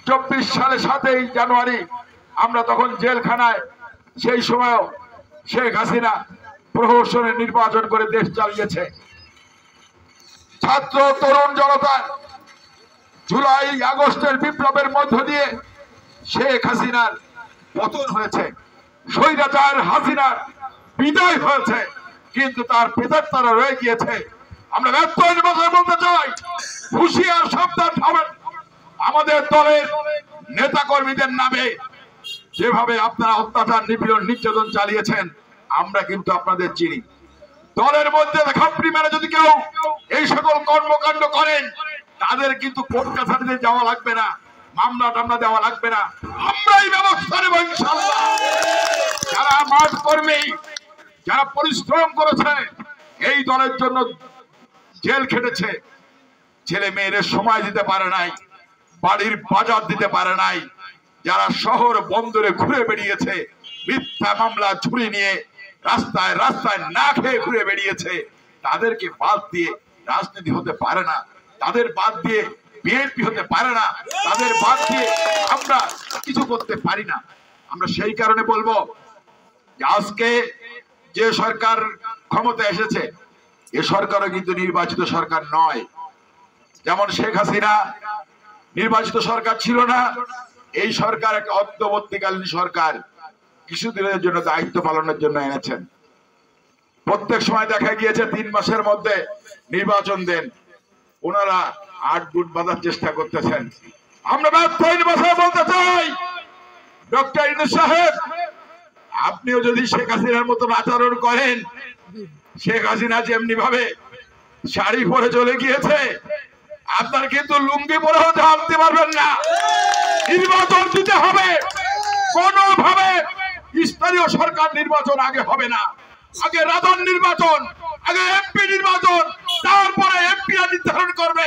24 সালে 7ই জানুয়ারি আমরা তখন জেলখানায়, সেই সময় শেখ হাসিনা প্রহসনের নির্বাচন করে দেশ চালিয়েছে। ছাত্র তরুণ জনতা জুলাই আগস্টের বিপ্লবের মধ্য দিয়ে শেখ হাসিনার পতন হয়েছে, স্বৈরাচার হাসিনার বিদায় হয়েছে, কিন্তু তার প্রেতাত্মারা রয়ে গিয়েছে। আমরা ব্যর্থ নির্বাচন বলতে চাই, হুঁশিয়ার সাবধান হবেন। আমাদের দলের নেতা কর্মীদের নামে যেভাবে আপনারা অত্যাচার, নিপীড়ন, নির্যাতন চালিয়েছেন আমরা কিন্তু আপনাদের চিনি। দলের মধ্যে খাপড়ি মেরে যদি কেউ এই সকল কর্মকাণ্ড করেন তাদের কিন্তু কোর্ট কাছারিতে যাওয়া লাগবে না, মামলা টামলা দেওয়া লাগবে না, আমরাই ব্যবস্থা নেব ইনশাআল্লাহ। যারা মাঠ কর্মী, যারা পরিশ্রম করেছে, এই দলের জন্য জেল খেটেছে, ছেলে মেয়েদের সময় দিতে পারে নাই, বাড়ির বাজার দিতে পারে নাই, যারা শহর বন্দরে ঘুরে বেরিয়েছে, মিথ্যা মামলা ঝুড়ি নিয়ে রাস্তায় রাস্তায় না খেয়ে ঘুরে বেরিয়েছে, তাদেরকে বাদ দিয়ে রাজনীতি হতে পারে না, তাদের বাদ দিয়ে বিএনপি হতে পারে না, তাদের বাদ দিয়ে আমরা কিছু করতে পারি না। আমরা সেই কারণে বলবো যে আজকে যে সরকার ক্ষমতা এসেছে এ সরকারও কিন্তু নির্বাচিত সরকার নয়। যেমন শেখ হাসিনা নির্বাচিত সরকার ছিল না, এই সরকার একটা অন্তর্বর্তীকালীন সরকার, কিছুদিনের জন্য দায়িত্ব পালনের জন্য এনেছেন। প্রত্যেক সময় দেখা গিয়েছে 3 মাসের মধ্যে নির্বাচন দেন, ওনারা 8 গুট বাঁধার চেষ্টা করতেছেন। আমরা ব্যর্থ নির্বাচন বলতে চাই, ডক্টর ইউনূস সাহেব আপনিও যদি শেখ হাসিনার মতন আচরণ করেন, শেখ হাসিনা যেমনি ভাবে শাড়ি পরে চলে গিয়েছে, আপনার কিন্তু লুঙ্গি পরেও জানতে পারবেন না। নির্বাচন দিতে হবে, কোনোভাবে স্থানীয় সরকার নির্বাচন আগে হবে না, আগে রাজন নির্বাচন, আগে এমপি নির্বাচন, তারপরে এমপিরা নির্ধারণ করবে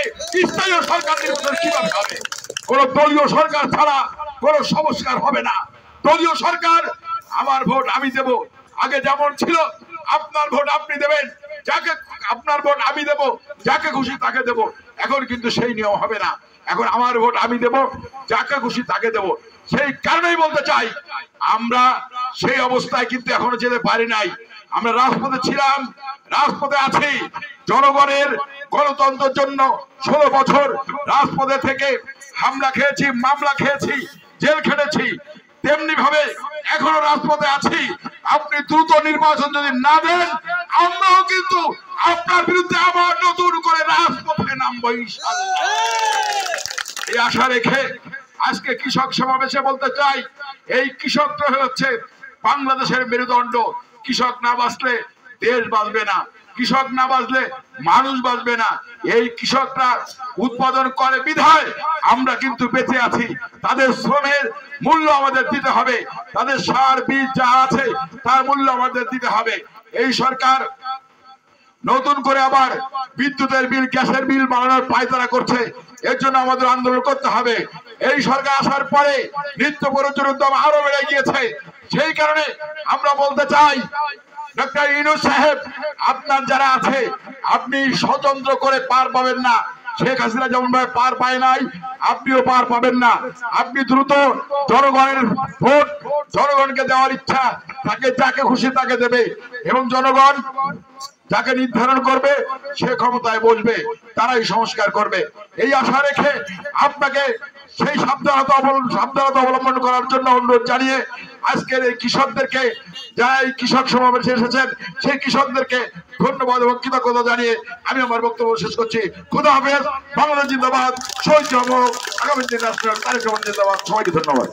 স্থানীয় সরকার নির্বাচন কিভাবে হবে। কোন দলীয় সরকার ছাড়া কোন সংস্কার হবে না। দলীয় সরকার আমার ভোট আমি দেব, আগে যেমন ছিল আপনার ভোট আপনি দেবেন, যাকে আপনার ভোট আমি দেব, যাকে খুশি তাকে দেব, এখন কিন্তু সেই নিয়ম হবে না। এখন আমার ভোট আমি দেব, যাকে খুশি তাকে দেব। সেই কারণেই বলতে চাই আমরা সেই অবস্থায় কিন্তু এখনো যেতে পারি নাই। আমরা রাজপথে ছিলাম, রাজপথে আছি, জনগণের গণতন্ত্রের জন্য 16 বছর রাজপথে থেকে হামলা খেয়েছি, মামলা খেয়েছি, জেল খেটেছি, তেমনি ভাবে এখনো রাজপথে আছি। আপনি দ্রুত নির্বাচন যদি না দেন আমরাও কিন্তু আপনার বিরুদ্ধে আবার নতুন করে রাজপথে নামবো ইনশাআল্লাহ। এই আশা রেখে আজকে কৃষক সমাবেশে বলতে চাই, এই কৃষকটা হচ্ছে বাংলাদেশের মেরুদণ্ড। কৃষক না বাঁচলে দেশ বাঁচবে না, কৃষক না বাঁচলে মানুষ বাঁচবে না। এই কৃষকরা উৎপাদন করে বিধায় আমরা কিন্তু বেঁচে আছি। তাদের শ্রমের মূল্য আমাদের দিতে হবে, তাদের সার বীজ যা আছে তার মূল্য আমাদের দিতে হবে। এই সরকার নতুন করে আবার বিদ্যুতের বিল, গ্যাসের বিল বাড়ানোর পায়তারা করছে, এর জন্য আমাদের আন্দোলন করতে হবে। এই সরকার আসার পরে নিত্য প্রয়োজনীয় দাম আরো বেড়ে গিয়েছে। সেই কারণে আমরা বলতে চাই ডক্টর ইউনূস সাহেব, আপনার যারা আছে আপনি স্বতন্ত্র করে পার পাবেন না। শেখ হাসিনা যেমন ভাবে পার পায় নাই, আপনিও পার পাবেন না। আপনি দ্রুত জনগণের ভোট জনগণকে দেওয়ার ইচ্ছা তাকে যাকে খুশি তাকে দেবে, এবং জনগণ যাকে নির্ধারণ করবে সে ক্ষমতায় বসবে, তারাই সংস্কার করবে। এই আশা রেখে আপনাকে সেই সাবধানতা অবলম্বন করার জন্য অনুরোধ জানিয়ে আজকের এই কৃষকদেরকে, যারা এই কৃষক সমাবেশে এসেছেন সেই কৃষকদেরকে ধন্যবাদ এবং কৃতজ্ঞতা জানিয়ে আমি আমার বক্তব্য শেষ করছি। খোদা হাফেজ। বাংলাদেশ জিন্দাবাদ। শহীদ আগামী দিন রাষ্ট্রের তারেক রহমান জিন্দাবাদ। সবাইকে ধন্যবাদ।